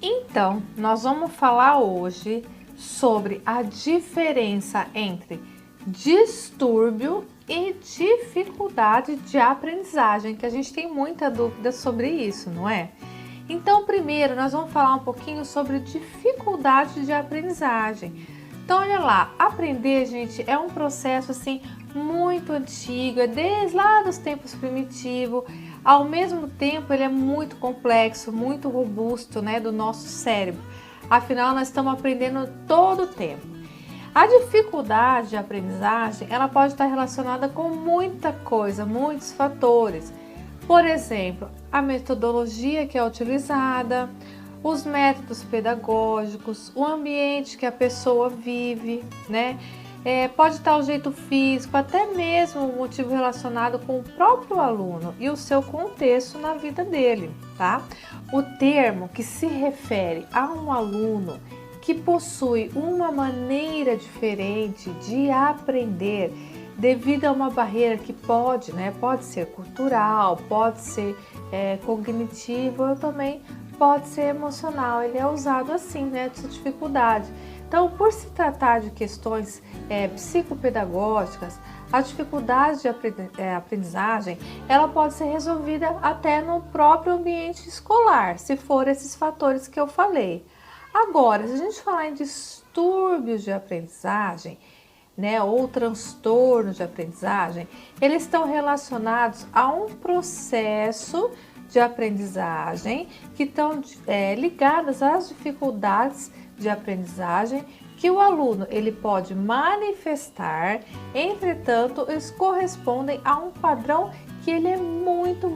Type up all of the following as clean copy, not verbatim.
Então, nós vamos falar hoje sobre a diferença entre distúrbio e dificuldade de aprendizagem, que a gente tem muita dúvida sobre isso, não é? Então, primeiro, nós vamos falar um pouquinho sobre dificuldade de aprendizagem. Então, olha lá, aprender, gente, é um processo assim muito antigo, é desde lá dos tempos primitivos. Ao mesmo tempo, ele é muito complexo, muito robusto, né, do nosso cérebro. Afinal, nós estamos aprendendo todo o tempo. A dificuldade de aprendizagem, ela pode estar relacionada com muita coisa, muitos fatores. Por exemplo, a metodologia que é utilizada, os métodos pedagógicos, o ambiente que a pessoa vive, né? Pode estar o jeito físico, até mesmo o motivo relacionado com o próprio aluno e o seu contexto na vida dele, tá? O termo que se refere a um aluno que possui uma maneira diferente de aprender devido a uma barreira que pode ser cultural, pode ser cognitivo ou também pode ser emocional. Ele é usado assim, né, de dificuldade. Então, por se tratar de questões psicopedagógicas, a dificuldade de aprendizagem, ela pode ser resolvida até no próprio ambiente escolar, se for esses fatores que eu falei. Agora, se a gente falar em distúrbios de aprendizagem, né, ou transtornos de aprendizagem, eles estão relacionados a um processo de aprendizagem que estão ligadas às dificuldades de aprendizagem que o aluno ele pode manifestar. Entretanto, eles correspondem a um padrão que ele é muito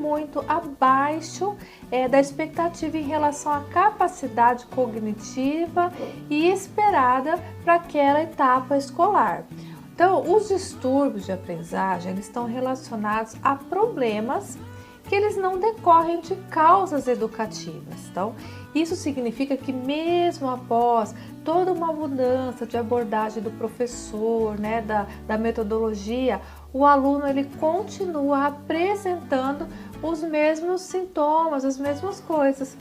abaixo da expectativa em relação à capacidade cognitiva e esperada para aquela etapa escolar. Então, os distúrbios de aprendizagem eles estão relacionados a problemas que eles não decorrem de causas educativas. Então, isso significa que mesmo após toda uma mudança de abordagem do professor, né, da metodologia, o aluno ele continua apresentando os mesmos sintomas, as mesmas coisas.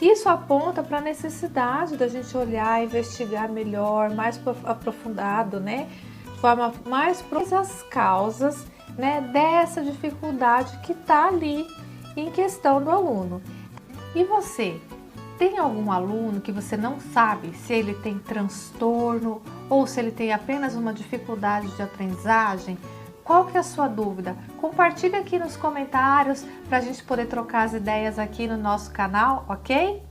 Isso aponta para a necessidade da gente olhar, investigar melhor, mais aprofundado, né, de forma mais profunda as causas, né, dessa dificuldade que está ali em questão do aluno. E você, tem algum aluno que você não sabe se ele tem transtorno ou se ele tem apenas uma dificuldade de aprendizagem? Qual que é a sua dúvida? Compartilha aqui nos comentários para a gente poder trocar as ideias aqui no nosso canal, ok?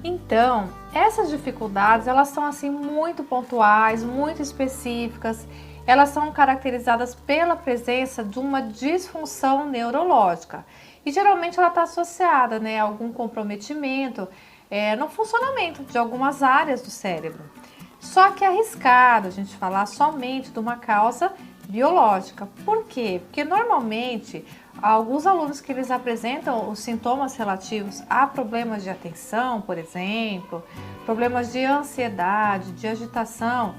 Então, essas dificuldades, elas são assim muito pontuais, muito específicas. Elas são caracterizadas pela presença de uma disfunção neurológica e geralmente ela está associada, né, a algum comprometimento no funcionamento de algumas áreas do cérebro. Só que é arriscado a gente falar somente de uma causa biológica. Por quê? Porque normalmente alguns alunos que eles apresentam os sintomas relativos a problemas de atenção, por exemplo, problemas de ansiedade, de agitação,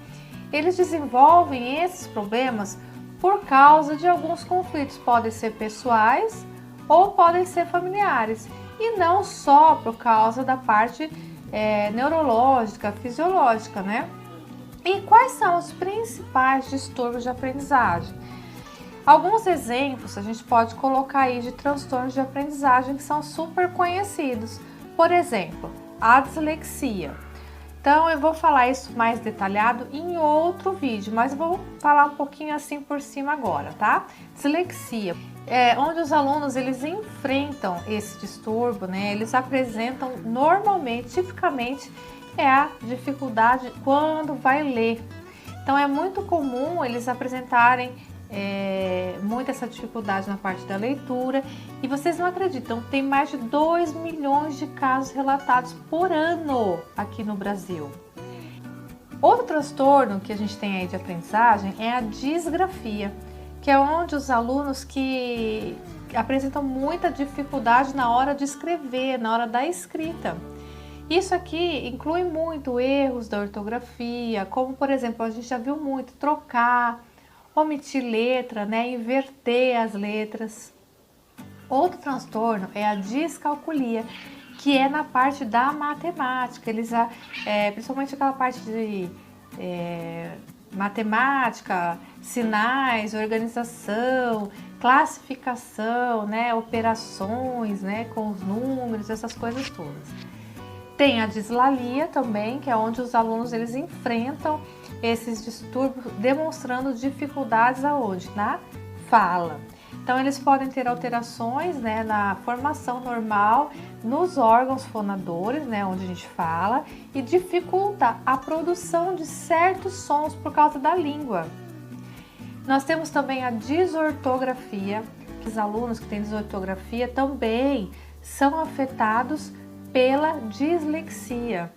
eles desenvolvem esses problemas por causa de alguns conflitos, podem ser pessoais ou podem ser familiares, e não só por causa da parte neurológica, fisiológica, né? E quais são os principais distúrbios de aprendizagem? Alguns exemplos a gente pode colocar aí de transtornos de aprendizagem que são super conhecidos. Por exemplo, a dislexia. Então, eu vou falar isso mais detalhado em outro vídeo, mas vou falar um pouquinho assim por cima agora, tá? Dislexia, onde os alunos eles enfrentam esse distúrbio, né? Eles apresentam normalmente, tipicamente, a dificuldade quando vai ler. Então, é muito comum eles apresentarem muito essa dificuldade na parte da leitura, e vocês não acreditam, tem mais de 2 milhões de casos relatados por ano aqui no Brasil. Outro transtorno que a gente tem aí de aprendizagem é a disgrafia, que é onde os alunos que apresentam muita dificuldade na hora de escrever, na hora da escrita. Isso aqui inclui muito erros da ortografia, como por exemplo, a gente já viu muito trocar, omitir letra, né, inverter as letras. Outro transtorno é a discalculia, que é na parte da matemática. Eles, principalmente aquela parte de matemática, sinais, organização, classificação, né, operações, né, com os números, essas coisas todas. Tem a dislalia também, que é onde os alunos eles enfrentam esses distúrbios, demonstrando dificuldades aonde? Na fala. Então, eles podem ter alterações, né, na formação normal, nos órgãos fonadores, né, onde a gente fala, e dificulta a produção de certos sons por causa da língua. Nós temos também a desortografia, que os alunos que têm desortografia também são afetados pela dislexia.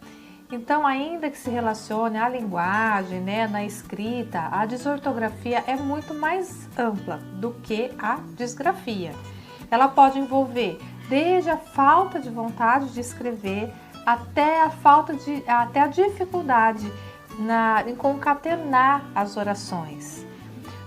Então, ainda que se relacione à linguagem, né, na escrita, a desortografia é muito mais ampla do que a disgrafia. Ela pode envolver desde a falta de vontade de escrever até a dificuldade em concatenar as orações.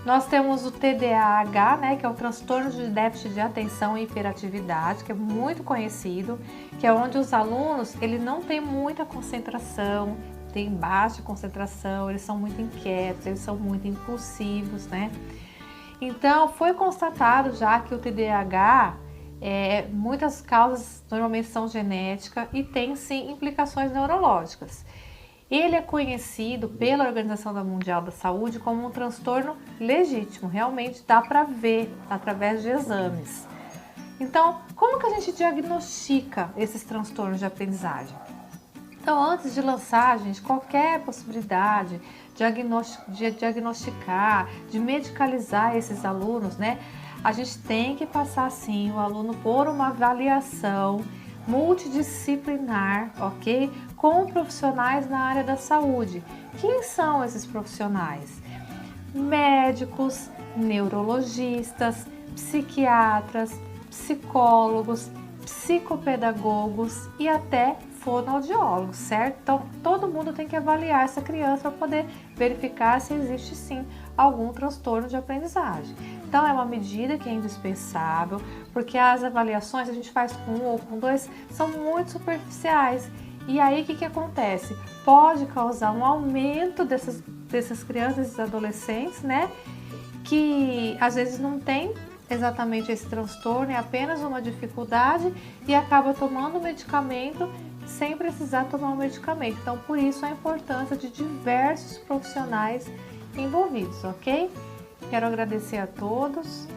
Nós temos o TDAH, né, que é o transtorno de déficit de atenção e hiperatividade, que é muito conhecido, que é onde os alunos ele não têm muita concentração, tem baixa concentração, eles são muito inquietos, eles são muito impulsivos, né? Então, foi constatado já que o TDAH, muitas causas normalmente são genéticas e tem sim implicações neurológicas. Ele é conhecido pela Organização Mundial da Saúde como um transtorno legítimo, realmente dá para ver através de exames. Então, como que a gente diagnostica esses transtornos de aprendizagem? Então, antes de lançar, gente, qualquer possibilidade de diagnosticar, de medicalizar esses alunos, né? A gente tem que passar, sim, o aluno por uma avaliação multidisciplinar, ok? Com profissionais na área da saúde. Quem são esses profissionais? Médicos, neurologistas, psiquiatras, psicólogos, psicopedagogos e até fonoaudiólogos, certo? Então, todo mundo tem que avaliar essa criança para poder verificar se existe sim algum transtorno de aprendizagem. Então, é uma medida que é indispensável, porque as avaliações a gente faz com um ou com dois são muito superficiais. E aí, o que acontece? Pode causar um aumento dessas crianças, desses adolescentes, né? Que às vezes não tem exatamente esse transtorno, é apenas uma dificuldade e acaba tomando medicamento sem precisar tomar o medicamento. Então, por isso a importância de diversos profissionais envolvidos, ok? Quero agradecer a todos.